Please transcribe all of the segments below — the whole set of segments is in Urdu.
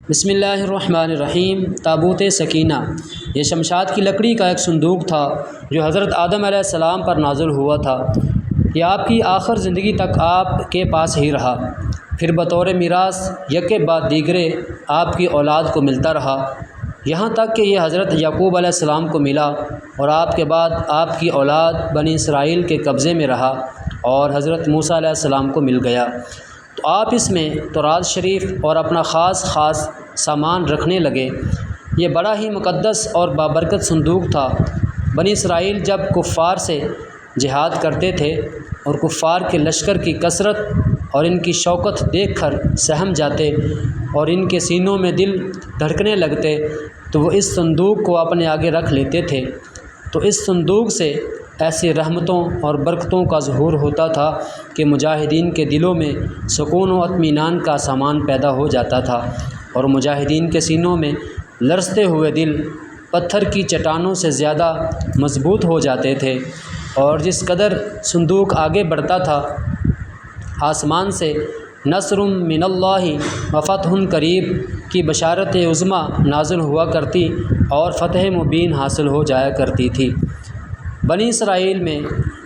بسم اللہ الرحمن الرحیم۔ تابوت سکینہ یہ شمشاد کی لکڑی کا ایک صندوق تھا جو حضرت آدم علیہ السلام پر نازل ہوا تھا۔ یہ آپ کی آخر زندگی تک آپ کے پاس ہی رہا، پھر بطور میراث یکے بعد دیگرے آپ کی اولاد کو ملتا رہا، یہاں تک کہ یہ حضرت یعقوب علیہ السلام کو ملا اور آپ کے بعد آپ کی اولاد بنی اسرائیل کے قبضے میں رہا اور حضرت موسیٰ علیہ السلام کو مل گیا، تو آپ اس میں تورات شریف اور اپنا خاص سامان رکھنے لگے۔ یہ بڑا ہی مقدس اور بابرکت صندوق تھا۔ بنی اسرائیل جب کفار سے جہاد کرتے تھے اور کفار کے لشکر کی کثرت اور ان کی شوکت دیکھ کر سہم جاتے اور ان کے سینوں میں دل دھڑکنے لگتے تو وہ اس صندوق کو اپنے آگے رکھ لیتے تھے، تو اس صندوق سے ایسی رحمتوں اور برکتوں کا ظہور ہوتا تھا کہ مجاہدین کے دلوں میں سکون و اطمینان کا سامان پیدا ہو جاتا تھا، اور مجاہدین کے سینوں میں لرزتے ہوئے دل پتھر کی چٹانوں سے زیادہ مضبوط ہو جاتے تھے، اور جس قدر صندوق آگے بڑھتا تھا آسمان سے نصر من اللہ و فتح قریب کی بشارت عظمیٰ نازل ہوا کرتی اور فتح مبین حاصل ہو جایا کرتی تھی۔ بنی اسرائیل میں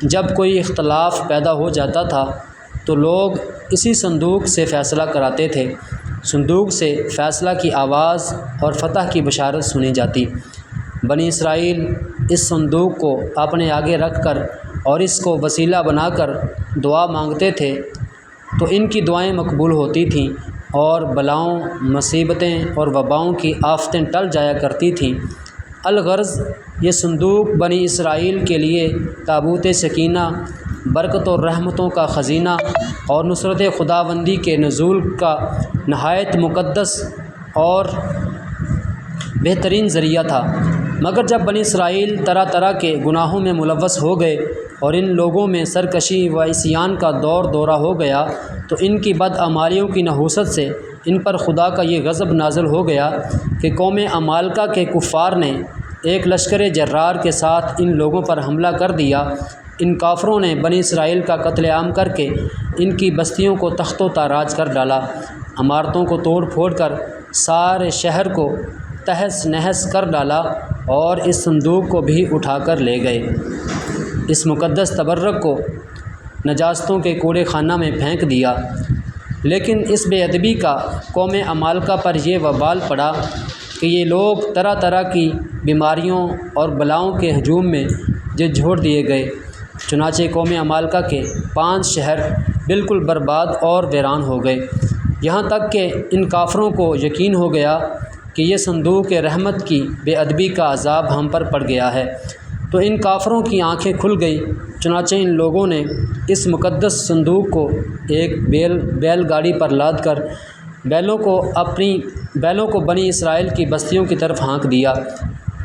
جب کوئی اختلاف پیدا ہو جاتا تھا تو لوگ اسی صندوق سے فیصلہ کراتے تھے، صندوق سے فیصلہ کی آواز اور فتح کی بشارت سنی جاتی۔ بنی اسرائیل اس صندوق کو اپنے آگے رکھ کر اور اس کو وسیلہ بنا کر دعا مانگتے تھے تو ان کی دعائیں مقبول ہوتی تھیں اور بلاؤں، مصیبتیں اور وباؤں کی آفتیں ٹل جایا کرتی تھیں۔ الغرض یہ صندوق بنی اسرائیل کے لیے تابوت سکینہ، برکت اور رحمتوں کا خزینہ اور نصرت خداوندی کے نزول کا نہایت مقدس اور بہترین ذریعہ تھا۔ مگر جب بنی اسرائیل طرح طرح کے گناہوں میں ملوث ہو گئے اور ان لوگوں میں سرکشی و عصیان کا دورہ ہو گیا تو ان کی بدعمالیوں کی نحوست سے ان پر خدا کا یہ غضب نازل ہو گیا کہ قوم عمالقہ کے کفار نے ایک لشکر جرار کے ساتھ ان لوگوں پر حملہ کر دیا۔ ان کافروں نے بنی اسرائیل کا قتل عام کر کے ان کی بستیوں کو تخت و تاراج کر ڈالا، عمارتوں کو توڑ پھوڑ کر سارے شہر کو تہس نہس کر ڈالا اور اس صندوق کو بھی اٹھا کر لے گئے۔ اس مقدس تبرک کو نجاستوں کے کوڑے خانہ میں پھینک دیا۔ لیکن اس بے ادبی کا قوم عمالقہ پر یہ وبال پڑا کہ یہ لوگ طرح طرح کی بیماریوں اور بلاؤں کے ہجوم میں جھنجھوڑ دیے گئے۔ چنانچہ قوم عمالقہ کے 5 شہر بالکل برباد اور ویران ہو گئے، یہاں تک کہ ان کافروں کو یقین ہو گیا کہ یہ صندوق رحمت کی بے ادبی کا عذاب ہم پر پڑ گیا ہے، تو ان کافروں کی آنکھیں کھل گئیں۔ چنانچہ ان لوگوں نے اس مقدس صندوق کو ایک بیل گاڑی پر لاد کر بیلوں کو بنی اسرائیل کی بستیوں کی طرف ہانک دیا۔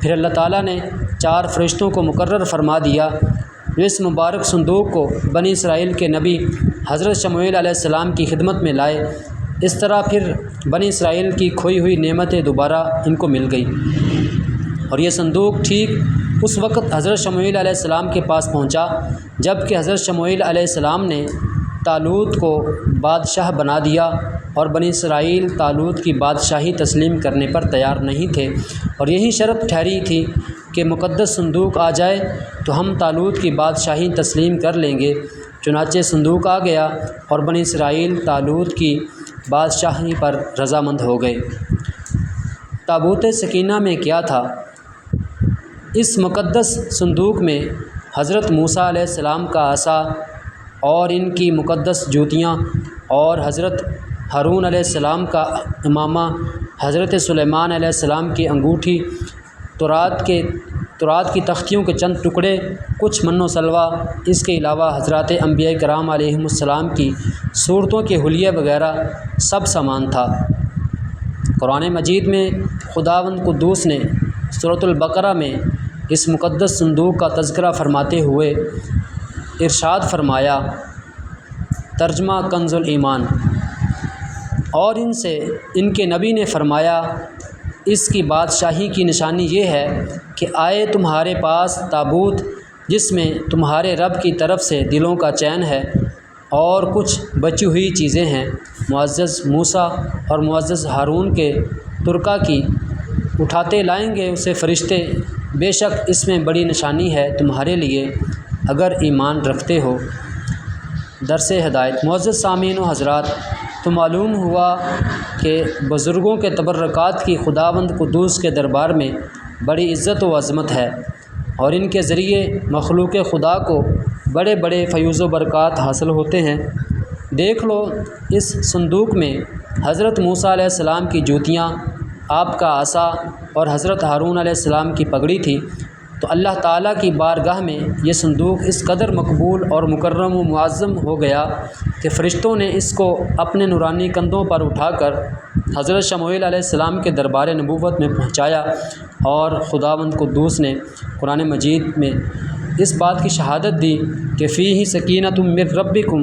پھر اللہ تعالیٰ نے 4 فرشتوں کو مقرر فرما دیا جو اس مبارک صندوق کو بنی اسرائیل کے نبی حضرت شموئیل علیہ السلام کی خدمت میں لائے۔ اس طرح پھر بنی اسرائیل کی کھوئی ہوئی نعمتیں دوبارہ ان کو مل گئی، اور یہ صندوق ٹھیک اس وقت حضرت شموئیل علیہ السلام کے پاس پہنچا جب کہ حضرت شموئیل علیہ السلام نے طالوت کو بادشاہ بنا دیا، اور بنی اسرائیل طالوت کی بادشاہی تسلیم کرنے پر تیار نہیں تھے، اور یہی شرط ٹھہری تھی کہ مقدس صندوق آ جائے تو ہم طالوت کی بادشاہی تسلیم کر لیں گے۔ چنانچہ صندوق آ گیا اور بنی اسرائیل طالوت کی بادشاہی پر رضامند ہو گئے۔ تابوت سکینہ میں کیا تھا؟ اس مقدس صندوق میں حضرت موسیٰ علیہ السلام کا عصا اور ان کی مقدس جوتیاں، اور حضرت ہارون علیہ السلام کا امامہ، حضرت سلیمان علیہ السلام کی انگوٹھی، تورات کی تختیوں کے چند ٹکڑے، کچھ من و سلوہ، اس کے علاوہ حضرات انبیاء کرام علیہم السلام کی صورتوں کے حلیے وغیرہ سب سامان تھا۔ قرآن مجید میں خداوند قدوس نے سورۃ البقرہ میں اس مقدس صندوق کا تذکرہ فرماتے ہوئے ارشاد فرمایا، ترجمہ کنز الایمان، اور ان کے نبی نے فرمایا، اس کی بادشاہی کی نشانی یہ ہے کہ آئے تمہارے پاس تابوت جس میں تمہارے رب کی طرف سے دلوں کا چین ہے اور کچھ بچی ہوئی چیزیں ہیں، معزز موسیٰ اور معزز ہارون کے ترکہ کی اٹھاتے لائیں گے اسے فرشتے، بے شک اس میں بڑی نشانی ہے تمہارے لیے اگر ایمان رکھتے ہو۔ درس ہدایت۔ معزز سامعین و حضرات، تو معلوم ہوا کہ بزرگوں کے تبرکات کی خداوند قدوس کے دربار میں بڑی عزت و عظمت ہے، اور ان کے ذریعے مخلوق خدا کو بڑے بڑے فیوز و برکات حاصل ہوتے ہیں۔ دیکھ لو، اس صندوق میں حضرت موسیٰ علیہ السلام کی جوتیاں، آپ کا عصا اور حضرت ہارون علیہ السلام کی پگڑی تھی۔ تو اللہ تعالیٰ کی بارگاہ میں یہ صندوق اس قدر مقبول اور مکرم و معظم ہو گیا کہ فرشتوں نے اس کو اپنے نورانی کندھوں پر اٹھا کر حضرت شموئیل علیہ السلام کے دربار نبوت میں پہنچایا، اور خداوند قدوس نے قرآن مجید میں اس بات کی شہادت دی کہ فیہ سکینۃ من ربکم،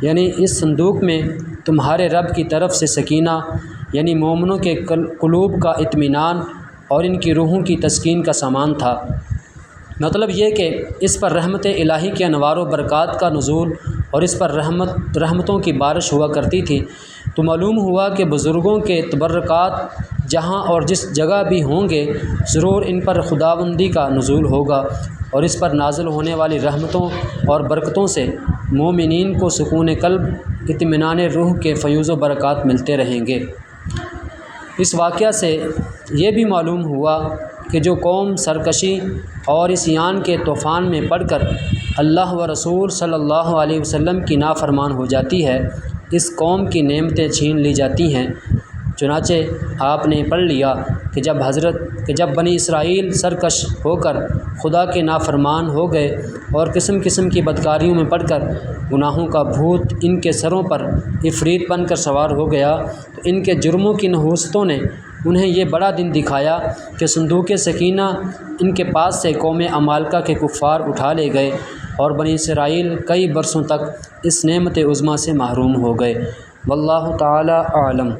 یعنی اس صندوق میں تمہارے رب کی طرف سے سکینہ، یعنی مومنوں کے قلوب کا اطمینان اور ان کی روحوں کی تسکین کا سامان تھا۔ مطلب یہ کہ اس پر رحمت الہی کے انوار و برکات کا نزول اور اس پر رحمتوں کی بارش ہوا کرتی تھی۔ تو معلوم ہوا کہ بزرگوں کے تبرکات جہاں اور جس جگہ بھی ہوں گے، ضرور ان پر خداوندی کا نزول ہوگا، اور اس پر نازل ہونے والی رحمتوں اور برکتوں سے مومنین کو سکون قلب، اطمینان روح کے فیوز و برکات ملتے رہیں گے۔ اس واقعہ سے یہ بھی معلوم ہوا کہ جو قوم سرکشی اور عصیان کے طوفان میں پڑ کر اللہ و رسول صلی اللہ علیہ وسلم کی نافرمان ہو جاتی ہے، اس قوم کی نعمتیں چھین لی جاتی ہیں۔ چنانچہ آپ نے پڑھ لیا کہ جب بنی اسرائیل سرکش ہو کر خدا کے نافرمان ہو گئے اور قسم قسم کی بدکاریوں میں پڑ کر گناہوں کا بھوت ان کے سروں پر عفریت بن کر سوار ہو گیا، تو ان کے جرموں کی نحوستوں نے انہیں یہ بڑا دن دکھایا کہ صندوق سکینہ ان کے پاس سے قوم عمالقہ کے کفار اٹھا لے گئے، اور بنی اسرائیل کئی برسوں تک اس نعمت عظمیٰ سے محروم ہو گئے۔ واللہ تعالی اعلم۔